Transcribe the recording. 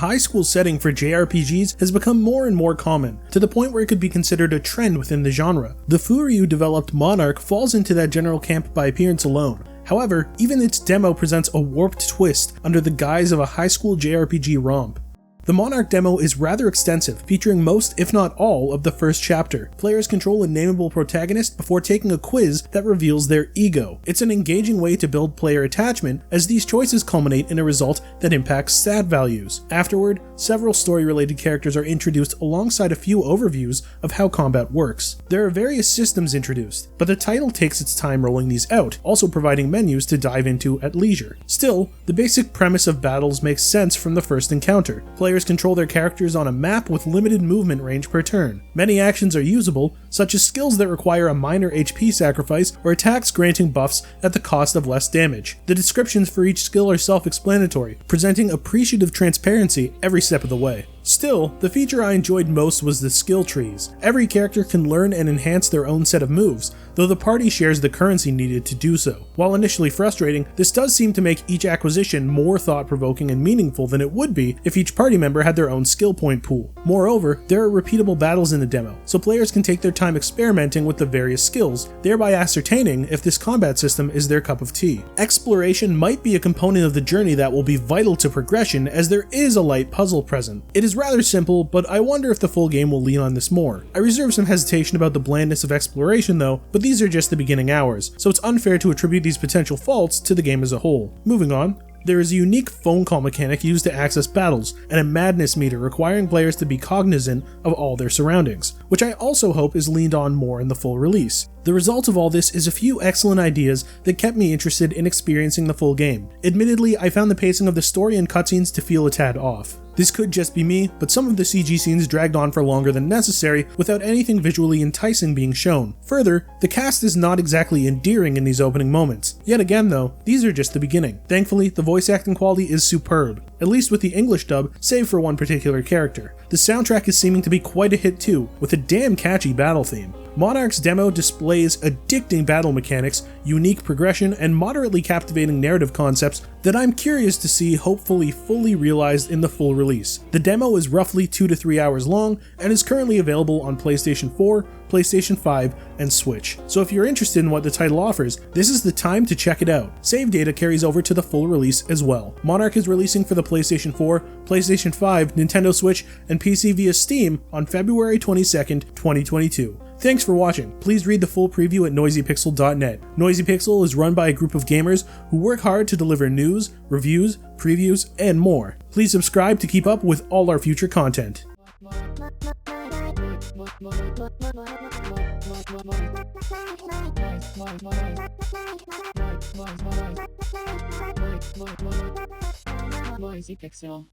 high school setting for JRPGs has become more and more common, to the point where it could be considered a trend within the genre. The Furyu-developed Monark falls into that general camp by appearance alone. However, even its demo presents a warped twist under the guise of a high school JRPG romp. The Monark demo is rather extensive, featuring most, if not all, of the first chapter. Players control a nameable protagonist before taking a quiz that reveals their ego. It's an engaging way to build player attachment, as these choices culminate in a result that impacts stat values. Afterward, several story-related characters are introduced alongside a few overviews of how combat works. There are various systems introduced, but the title takes its time rolling these out, also providing menus to dive into at leisure. Still, the basic premise of battles makes sense from the first encounter. Players control their characters on a map with limited movement range per turn. Many actions are usable, such as skills that require a minor HP sacrifice or attacks granting buffs at the cost of less damage. The descriptions for each skill are self-explanatory, presenting appreciative transparency every step of the way. Still, the feature I enjoyed most was the skill trees. Every character can learn and enhance their own set of moves, though the party shares the currency needed to do so. While initially frustrating, this does seem to make each acquisition more thought-provoking and meaningful than it would be if each party member had their own skill point pool. Moreover, there are repeatable battles in the demo, so players can take their time experimenting with the various skills, thereby ascertaining if this combat system is their cup of tea. Exploration might be a component of the journey that will be vital to progression, as there is a light puzzle present. It is rather simple, but I wonder if the full game will lean on this more. I reserve some hesitation about the blandness of exploration though, but these are just the beginning hours, so it's unfair to attribute these potential faults to the game as a whole. Moving on. There is a unique phone call mechanic used to access battles, and a madness meter requiring players to be cognizant of all their surroundings, which I also hope is leaned on more in the full release. The result of all this is a few excellent ideas that kept me interested in experiencing the full game. Admittedly, I found the pacing of the story and cutscenes to feel a tad off. This could just be me, but some of the CG scenes dragged on for longer than necessary without anything visually enticing being shown. Further, the cast is not exactly endearing in these opening moments. Yet again though, these are just the beginning. Thankfully, the voice acting quality is superb, at least with the English dub, save for one particular character. The soundtrack is seeming to be quite a hit too, with a damn catchy battle theme. Monarch's demo displays addicting battle mechanics, unique progression, and moderately captivating narrative concepts that I'm curious to see hopefully fully realized in the full release. The demo is roughly 2 to 3 hours long and is currently available on PlayStation 4, PlayStation 5, and Switch. So if you're interested in what the title offers, this is the time to check it out. Save data carries over to the full release as well. Monarch is releasing for the PlayStation 4, PlayStation 5, Nintendo Switch, and PC via Steam on February 22nd, 2022. Thanks for watching. Please read the full preview at noisypixel.net. Noisy Pixel is run by a group of gamers who work hard to deliver news, reviews, previews, and more. Please subscribe to keep up with all our future content. Noisy Pixel.